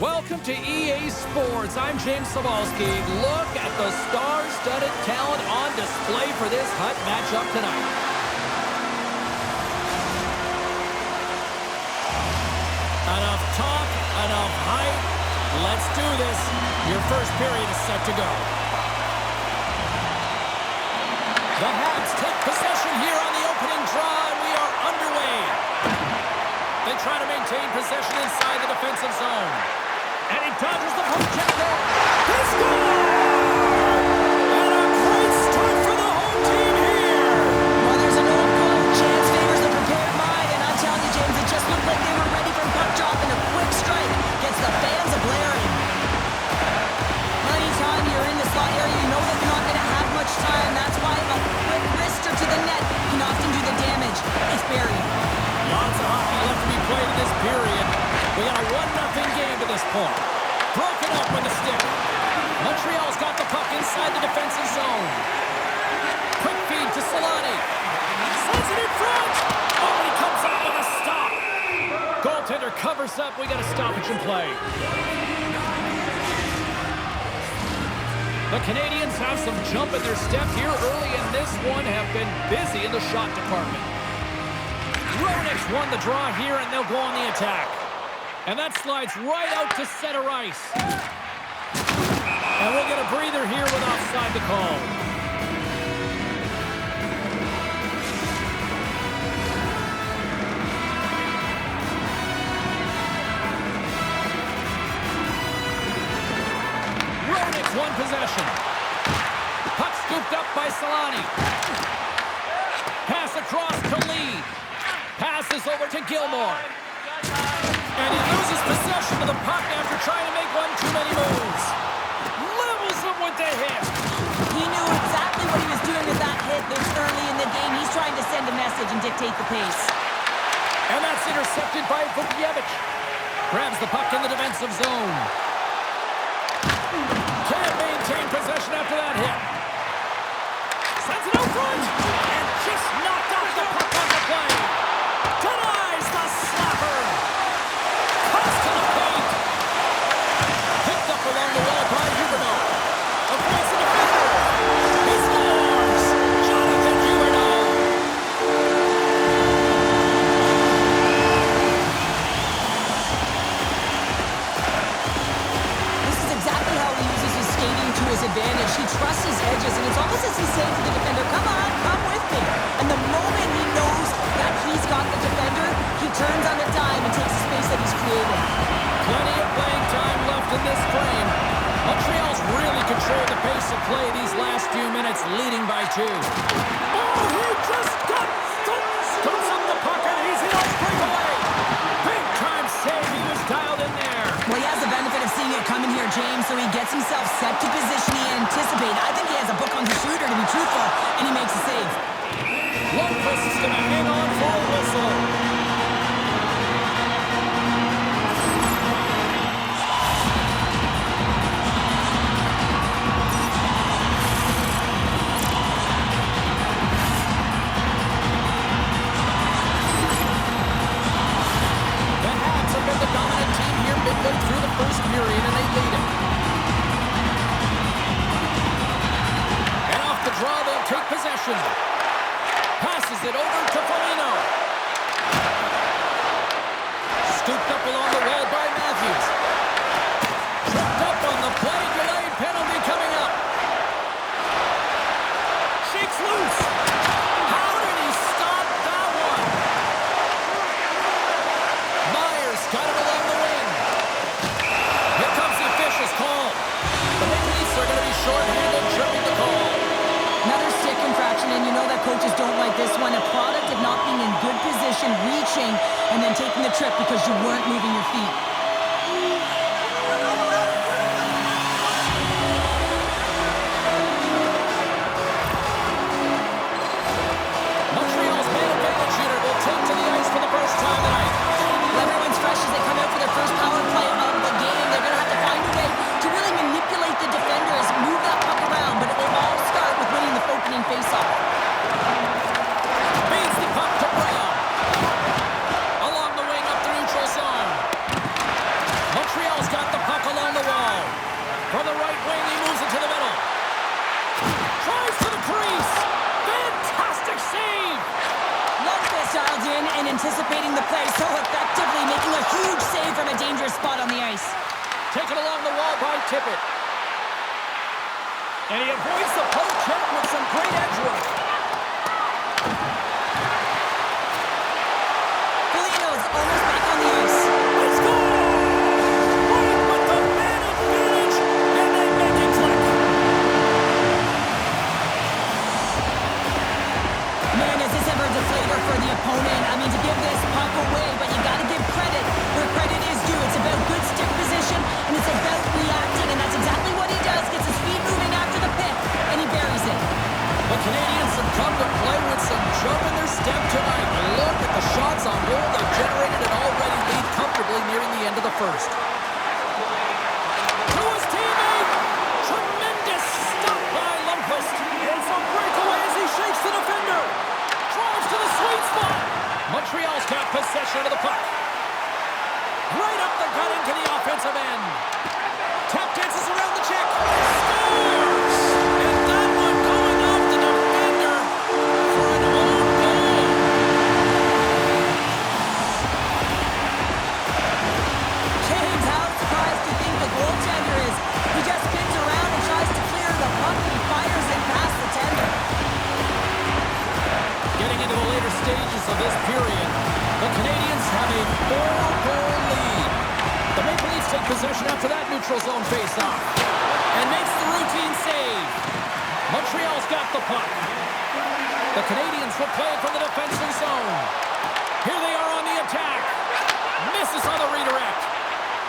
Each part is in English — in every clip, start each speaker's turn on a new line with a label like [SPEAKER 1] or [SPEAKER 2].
[SPEAKER 1] Welcome to EA Sports. I'm James Sabalski. Look at the star-studded talent on display for this hot matchup tonight. Enough talk, enough hype. Let's do this. Your first period is set to go. The Habs take possession here on the opening draw, and we are underway. They try to maintain possession inside the defensive zone. And he dodges the poke check there. He scores! And a great start for the home team here.
[SPEAKER 2] Well, there's an old quote. Chance favors the prepared mind. And I'm telling you, James, it just looked like they were ready for puck drop, and a quick strike gets the fans a-blaring. Anytime you're in the slot area, you know that you're not going to have much time. That's why a quick wrister to the net can often do the damage. It's buried.
[SPEAKER 1] Lots of hockey left to be played in this period. We got a 1-0 game to this point. Broken up with a stick. Montreal's got the puck inside the defensive zone. Quick feed to Solani. Sends it in front. Oh, he comes out with a stop. Goaltender covers up. We got a stoppage in play. The Canadians have some jump in their step here early in this one, have been busy in the shot department. Roenick's won the draw here, and they'll go on the attack. And that slides right out to center ice. And we'll get a breather here with offside the call. Roenick's won possession. Puck scooped up by Solani. Pass across to Lee. Passes over to Gilmore. And he loses possession of the puck after trying to make one too many moves. Levels him with the hit.
[SPEAKER 2] He knew exactly what he was doing with that hit this early in the game. He's trying to send a message and dictate the pace.
[SPEAKER 1] And that's intercepted by Vukiewicz. Grabs the puck in the defensive zone. Can't maintain possession after that hit. Sends it out front. And just knocked off the puck on the play. Denies the slapper. Cuts to the paint. Picked up along the wall by Huberdeau. Avoids the defender. He scores. Jonathan Huberdeau.
[SPEAKER 2] This is exactly how he uses his skating to his advantage. He trusts his edges, and it's almost as he's saying to the defender, come on, come with me. And the moment he knows that he's got the defender, he turns on a dime and takes the space that he's created.
[SPEAKER 1] Plenty of playing time left in this frame. Montreal's really controlled the pace of play these last few minutes, leading by 2. Oh, he just got scoops up the puck, and he's in on breakaway. Big time save. He was dialed in there.
[SPEAKER 2] Well, he has the benefit of seeing it coming here, James, so he gets himself set to position he anticipated. I think he has a book on the shooter, to be truthful, and he makes a save.
[SPEAKER 1] Lundqvist is going to hang on for a whistle. The Habs have been the dominant team here midway through the first period, and they lead it. And off the draw, they'll take possession. Passes it over to Foligno. Scooped up along the wall by Matthews. Tripped up on the play. Delayed penalty coming up. Shakes loose. How did he stop that one? Myers got it along the wing. Here comes the official's call. The Maple Leafs are going to be short-handed, tripping the call.
[SPEAKER 2] Another stick infraction, and you know that coaches don't like this one. A product of not being in good position, reaching, and then taking the trip because you weren't moving your feet.
[SPEAKER 1] Montreal's main advantage unit will take to the ice for the first time tonight.
[SPEAKER 2] Well, everyone's fresh as they come out for their first power play of the game. They're going to have to find a way to really manipulate the defenders, move that puck around, but it will all start with winning the opening faceoff.
[SPEAKER 1] Beats the puck to Brown. Along the wing up the neutral zone.
[SPEAKER 2] anticipating the play so effectively, making a huge save from a dangerous spot on the ice.
[SPEAKER 1] Taken along the wall by Tippett. And he avoids the poke check with some great edge work.
[SPEAKER 2] Foligno's almost back on the ice.
[SPEAKER 1] Let's go! Right with the man advantage, and they make it click.
[SPEAKER 2] Man, is this ever a deflator for the opponent? I mean, to give this puck away, but you got to give credit where credit is due. It's about good stick position, and it's about reacting, and that's exactly what he does. Gets his feet moving after the pick, and he buries it.
[SPEAKER 1] The Canadians have come to play with some jump in their step tonight. Look at the shots on goal. They've generated an already lead comfortably nearing the end of the first. To his teammate! Tremendous stop by Lundqvist. It's a breakaway as he shakes the defender. Drives to the sweet spot. Montreal's got possession of the puck. Right up the gut into the offensive end. Tap dances around the check. Scores! And that one going off the defender for an own goal.
[SPEAKER 2] James, how surprised do you think the goaltender is? He just spins around and tries to clear the puck, and he fires it past the tender.
[SPEAKER 1] Getting into the later stages of this period, the Canadians have a 4-goal lead. The Maple Leafs take possession after that neutral zone face-off and makes the routine save. Montreal's got the puck. The Canadians will play it from the defensive zone. Here they are on the attack. Misses on the redirect.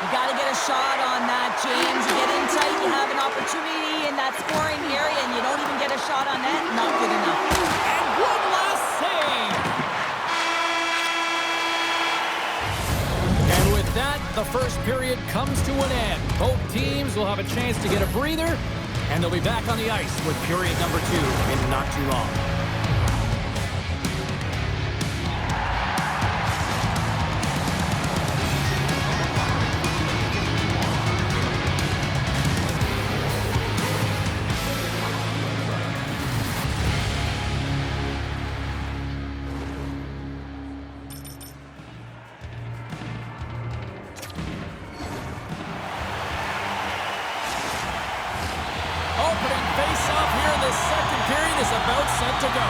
[SPEAKER 2] You got to get a shot on that, James. You get in tight, you have an opportunity in that scoring area, and you don't even get a shot on that. Not good enough.
[SPEAKER 1] And one last save. And with that, the first period comes to an end. Both teams will have a chance to get a breather, and they'll be back on the ice with period number 2 in not too long. Opening face-off here in this second period is about set to go.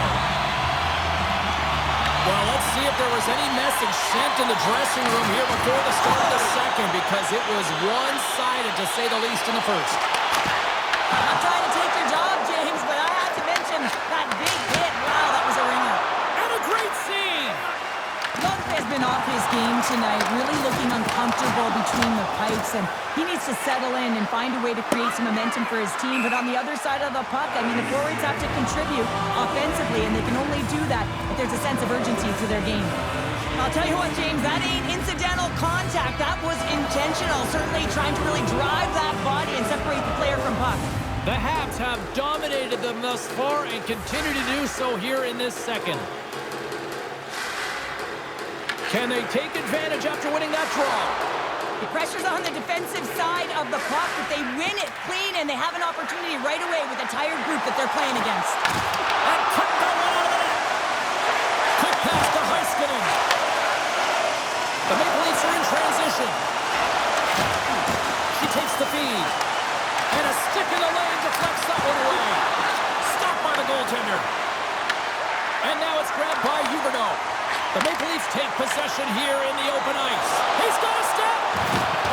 [SPEAKER 1] Well, let's see if there was any message sent in the dressing room here before the start of the second, because it was one-sided, to say the least, in the first.
[SPEAKER 2] I'm trying to take your job, James, but I have to mention that big hit. Wow, that was a ringer.
[SPEAKER 1] And a great scene!
[SPEAKER 2] Lundqvist has been off his game tonight, really looking uncomfortable between the pipes, and he needs to settle in and find a way to create some momentum for his team. But on the other side of the puck, I mean, the forwards have to contribute offensively, and they can only do that if there's a sense of urgency to their game. I'll tell you what, James, that ain't incidental contact. That was intentional, certainly trying to really drive that body and separate the player from puck.
[SPEAKER 1] The Habs have dominated them thus far and continue to do so here in this second. Can they take advantage after winning that draw?
[SPEAKER 2] The pressure's on the defensive side of the puck, but they win it clean, and they have an opportunity right away with a tired group that they're playing against.
[SPEAKER 1] And couldn't go one out of the net. Quick pass to Heiskanen. The Maple Leafs are in transition. She takes the feed. And a stick in the lane deflects that one away. Stopped by the goaltender. And now it's grabbed by Huberdeau. The Maple Leafs take possession here in the open ice. He's got a step.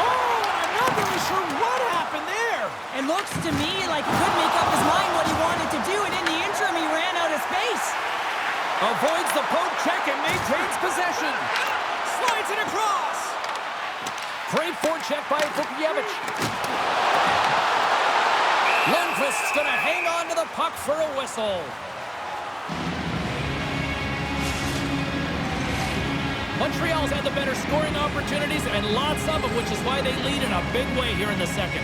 [SPEAKER 1] Oh, and I'm not really sure what happened there.
[SPEAKER 2] It looks to me like he couldn't make up his mind what he wanted to do, and in the interim, he ran out of space.
[SPEAKER 1] Avoids the poke check and maintains possession. Slides it across. Great forecheck by Vukovic. Lundqvist's going to hang on to the puck for a whistle. Montreal's had the better scoring opportunities, and lots of them, which is why they lead in a big way here in the second.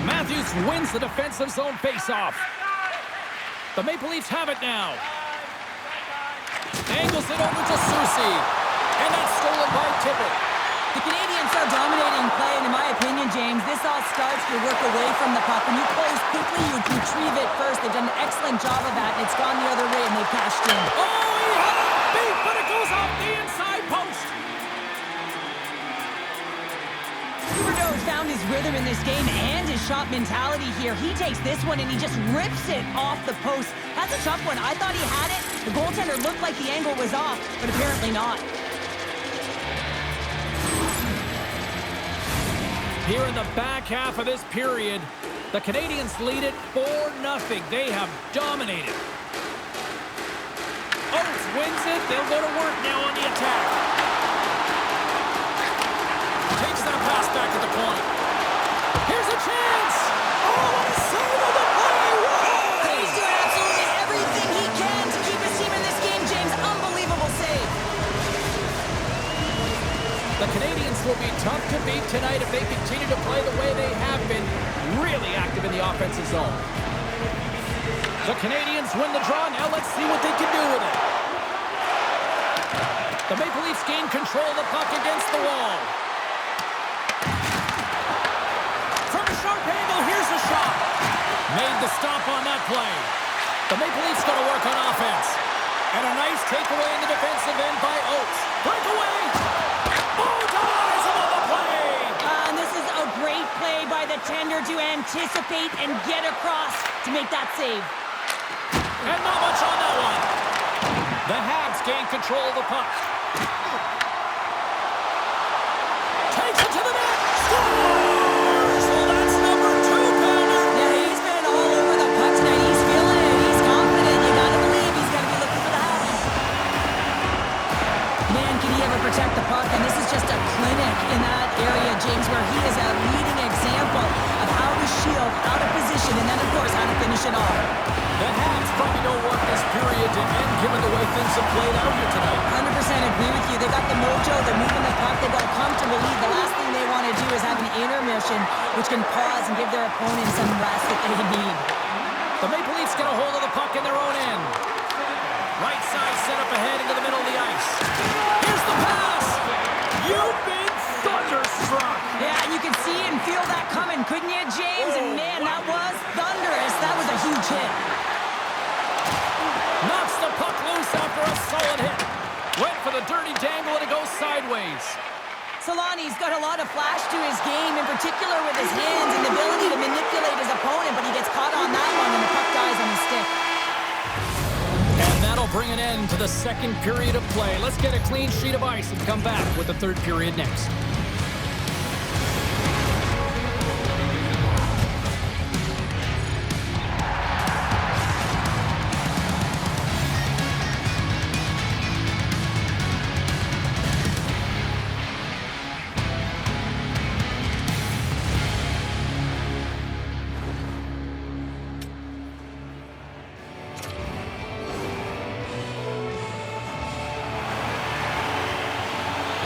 [SPEAKER 1] Matthews wins the defensive zone faceoff. The Maple Leafs have it now. Angles it over to Soucy. And that's stolen by Tippett.
[SPEAKER 2] The Canadians are dominating play, and in my opinion, James, this all starts with work away from the puck. When you close quickly, you retrieve it first. They've done an excellent job of that, and it's gone the other way, and they've cashed in.
[SPEAKER 1] Oh, he had it beat, but it goes off the inside post.
[SPEAKER 2] Huberdeau's found his rhythm in this game and his shot mentality here. He takes this one, and he just rips it off the post. That's a tough one. I thought he had it. The goaltender looked like the angle was off, but apparently not.
[SPEAKER 1] Here in the back half of this period, the Canadians lead it 4-0. They have dominated. Oates wins it. They'll go to work now on the attack. Takes that pass back to the point. Here's a chance. Oh, what a save of the play. Whoa!
[SPEAKER 2] He's doing absolutely everything he can to keep his team in this game, James. Unbelievable save.
[SPEAKER 1] The Canadians will be tough to beat tonight if they continue to play the way they have been, really active in the offensive zone. The Canadians win the draw. Now let's see what they can do with it. The Maple Leafs gain control of the puck against the wall. From a sharp angle, here's a shot. Made the stop on that play. The Maple Leafs going to work on offense. And a nice takeaway in the defensive end by Oates. Breakaway. Oh, dies above the play.
[SPEAKER 2] And this is a great play by the tender to anticipate and get across to make that save.
[SPEAKER 1] And not much on that one. The Habs gain control of the puck. Takes it to the net. Scores! Well, that's number 2, Pounder.
[SPEAKER 2] Yeah, he's been all over the puck tonight. He's feeling it. He's confident. You gotta believe he's gotta be looking for the Habs. Man, can he ever protect the puck? And this is just a clinic in that area, James, where he is a leading example of how to shield out of position and then, of course, how to finish it off.
[SPEAKER 1] The Habs probably don't want this period to end given the way things have played out here tonight.
[SPEAKER 2] 100% agree with you. They got the mojo. They're moving the puck. They've got a comfortable lead. The last thing they want to do is have an intermission, which can pause and give their opponent some rest that they need.
[SPEAKER 1] The Maple Leafs get a hold of the puck in their own end. Right side set up ahead into the middle of the ice. Here's the pass. You've been thunderstruck.
[SPEAKER 2] Yeah, and you can see and feel that coming, couldn't you, James? And man, that was thunderous. That was a huge hit.
[SPEAKER 1] Knocks the puck loose after a solid hit. Went for the dirty dangle and it goes sideways.
[SPEAKER 2] Solani's got a lot of flash to his game, in particular with his hands and the ability to manipulate his opponent, but he gets caught on that one and the puck dies on his stick.
[SPEAKER 1] And that'll bring an end to the second period of play. Let's get a clean sheet of ice and come back with the third period next.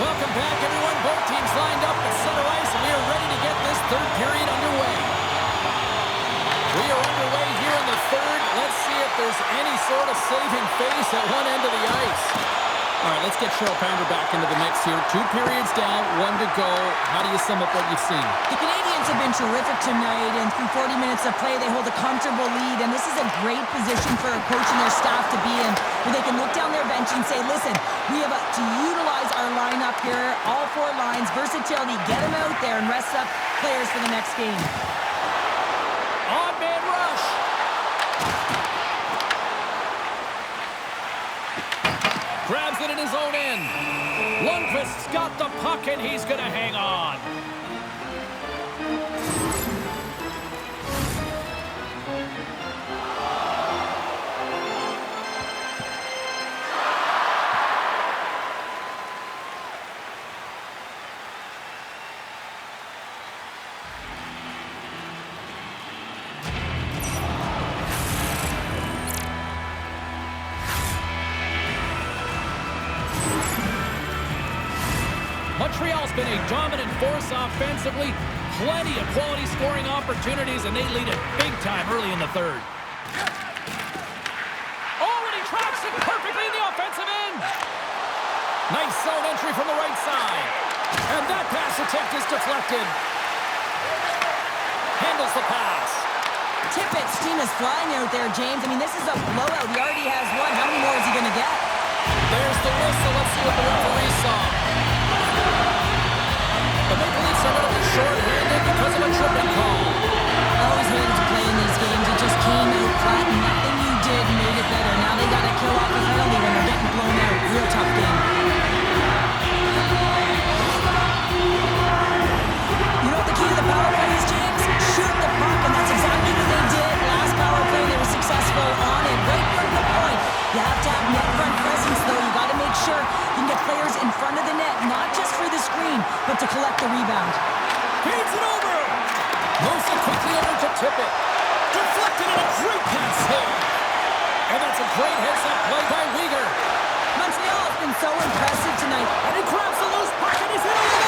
[SPEAKER 1] Welcome back, everyone. Both teams lined up at center ice, and we are ready to get this third period underway. We are underway here in the third. Let's see if there's any sort of saving face at one end of the ice. All right, let's get Cheryl Pounder back into the mix here. 2 periods down, 1 to go. How do you sum up what you've seen?
[SPEAKER 2] The Canadians have been terrific tonight, and through 40 minutes of play, they hold a comfortable lead, and this is a great position for a coach and their staff to be in, where they can look down their bench and say, listen, we have to utilize our lineup here, all 4 lines, versatility, get them out there and rest up players for the next game.
[SPEAKER 1] On man rush. Grabs it in his own end. Lundqvist's got the puck, and he's going to hang on. Montreal's been a dominant force offensively. Plenty of quality scoring opportunities, and they lead it big time early in the third. Oh, and he tracks it perfectly in the offensive end. Nice zone entry from the right side. And that pass attempt is deflected. Handles the pass.
[SPEAKER 2] Tippett, steam is flying out there, James. I mean, this is a blowout. He already has one. How many more is he going to get?
[SPEAKER 1] There's the whistle. Let's see what the referee saw. The Maple Leafs are going to be short-handed because of a tripping call.
[SPEAKER 2] Always hated to play in these games. It just came out flat, and nothing you did made it better. Now they got to kill off a penalty when they're getting blown out. Real tough game. You know what the key to the power play is, James? Shoot the puck, and that's exactly what they did. Last power play, they were successful on it, right from the point. You have to have net front presence, though. You got to make sure you can get players in front of the net, not just for the screen, but to collect the rebound.
[SPEAKER 1] Feeds it over. Moves it quickly over to Tippett. Deflected and a great pass save. And that's a great heads-up play by Weegar.
[SPEAKER 2] Montreal has been so impressive tonight.
[SPEAKER 1] And he grabs the loose puck and he's in alone.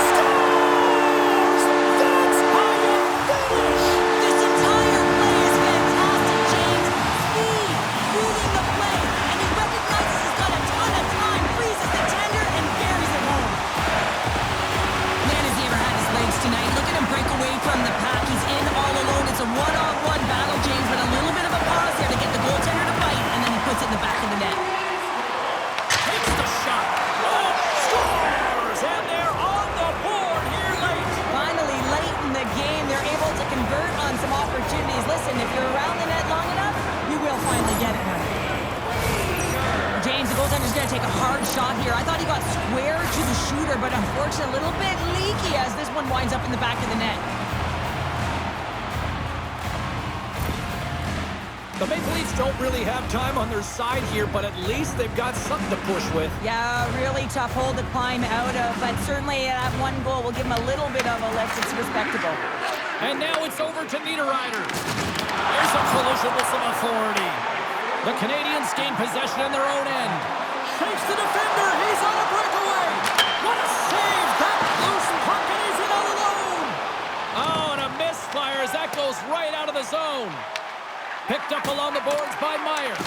[SPEAKER 1] Scores! That's how you finish!
[SPEAKER 2] This entire play is fantastic, James. Speed, reading the play, and he recognizes he's got a ton of time, freezes the tender, and buries it home. Man, has he ever had his legs tonight. Look at him break away from the pack. He's in all alone. It's a one-on-one battle, James, but a little bit of a pause there to get the goaltender to bite, and then he puts it in the back of the net.
[SPEAKER 1] Takes the shot. Oh, scores! And they're on the board here late.
[SPEAKER 2] Finally, late in the game, they're able to convert on some opportunities. Listen, if you're around the net long enough, you will finally get it, honey. James, the goaltender's going to take a hard shot here. I thought he got square to the shooter, but unfortunately a little bit leaky as this one winds up in the back of the net.
[SPEAKER 1] The Maple Leafs don't really have time on their side here, but at least they've got something to push with.
[SPEAKER 2] Yeah, really tough hole to climb out of, but certainly that one goal will give him a little bit of a lift. It's respectable.
[SPEAKER 1] And now it's over to Niederreiter. There's a collision with some authority. The Canadians gain possession in their own end. Shakes the defender. He's on a breakaway. What a save. That loose puck, and he's in all alone. Oh, and a misfire as that goes right out of the zone. Picked up along the boards by Meyer.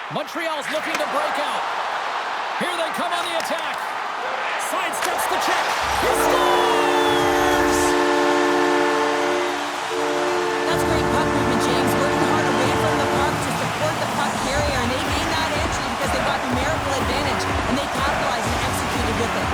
[SPEAKER 1] Montreal's looking to break out. Here they come on the attack. Sidesteps the check. He scores!
[SPEAKER 2] That's great puck movement, James. Working hard away from the puck to support the puck carrier, and they gained that entry because they got numerical advantage, and they capitalized and executed with it.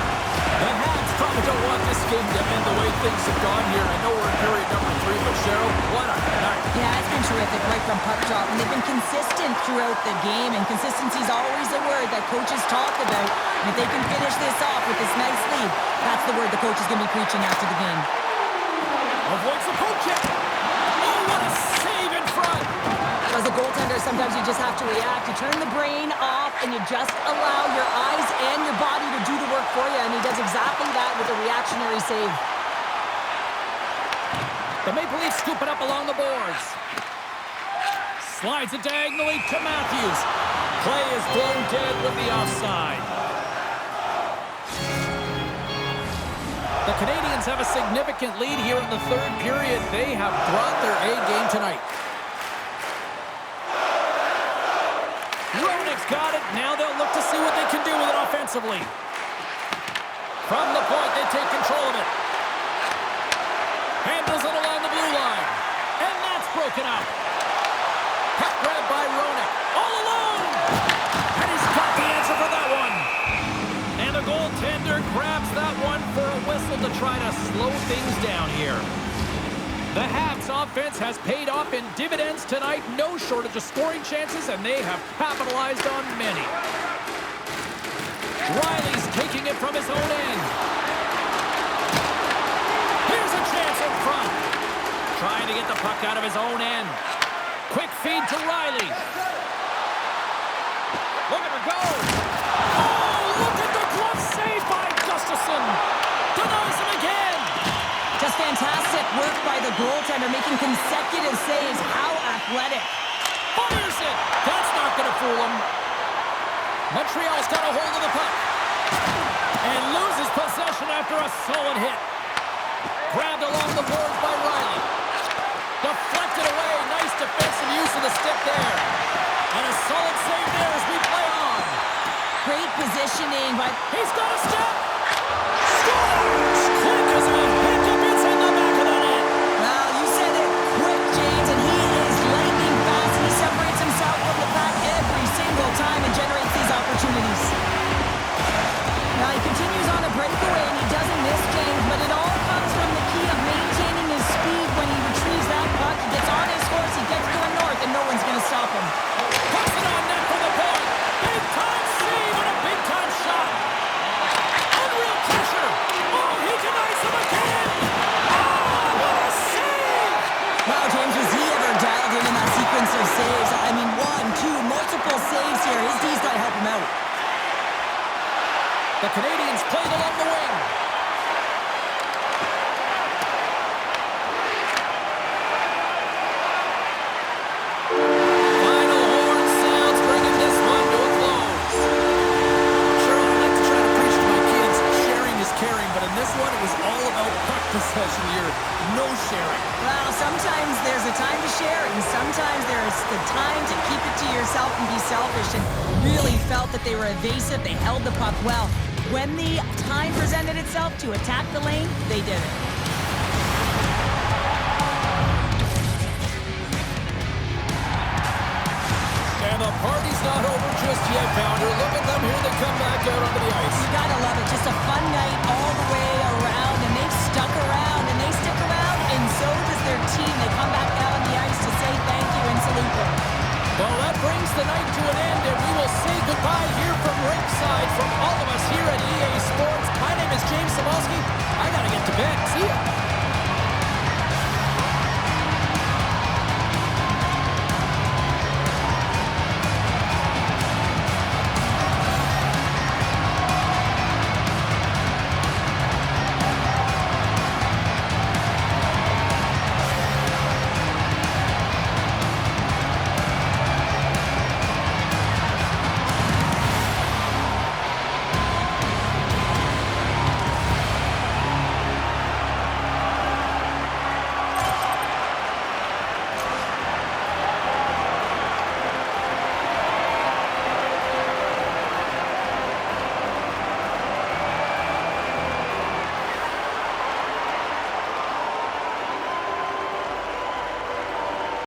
[SPEAKER 1] The Habs probably don't want this game to end the way things have gone here. I know we're in period number 3, but Cheryl, what a night.
[SPEAKER 2] Yeah, it's been terrific right from puck drop, and they've been consistent throughout the game, and consistency is always a word that coaches talk about. And if they can finish this off with this nice lead, that's the word the coach is going to be preaching after the game.
[SPEAKER 1] Avoids the poke check. Oh, what a save in front.
[SPEAKER 2] As a goaltender, sometimes you just have to react. You turn the brain off, and you just allow your eyes and your body to do the work for you, and he does exactly that with a reactionary save.
[SPEAKER 1] The Maple Leafs scoop it up along the boards. Slides it diagonally to Matthews. Play is blown dead with the offside. The Canadians have a significant lead here in the third period. They have brought their A game tonight. Roenick's got it. Now they'll look to see what they can do with it offensively. From the point, they take control of it. Handles it along the blue line. And that's broken out. Puck grabbed by Roenick. All alone! And he's got the answer for that one. And the goaltender grabs that one for a whistle to try to slow things down here. The Habs offense has paid off in dividends tonight. No shortage of scoring chances, and they have capitalized on many. Riley's taking it from his own end. Here's a chance in front. Trying to get the puck out of his own end. Quick feed to Riley. Look at her go. Oh, look at the glove save by Gustafsson. Denies him again.
[SPEAKER 2] Just fantastic work by the goaltender, making consecutive saves. How athletic.
[SPEAKER 1] Fires it. That's not going to fool him. Montreal's got a hold of the puck. And loses possession after a solid hit. Grabbed along the boards by Riley. Deflected away. Nice defensive use of the stick there. And a solid save there as we play on.
[SPEAKER 2] Great positioning, but
[SPEAKER 1] He's got a step. Scores! Quick as a hiccup. It's in the back of the net.
[SPEAKER 2] well, you said it, quick
[SPEAKER 1] The Canadians played along the wing. Final horn sounds, bringing this one to a close. Sure, I like to try to preach to my kids, sharing is caring, but in this one, it was all about puck possession here. No sharing.
[SPEAKER 2] Well, sometimes there's a time to share, and sometimes there's the time to keep it to yourself and be selfish, and really felt that they were evasive. They held the puck well. When the time presented itself to attack the lane, they did it.
[SPEAKER 1] And the party's not over just yet, Pounder. Look at them here. They come back out onto the ice.
[SPEAKER 2] You gotta love it. Just a fun night all the way around, and they've stuck around, and they stick around, and so does their team. They come back out on the ice to say thank you and salute them.
[SPEAKER 1] Well, that brings the night to an end, and we will say goodbye here from ringside from all of us here at EA Sports. My name is James Samolsky. I gotta get to bed. See ya.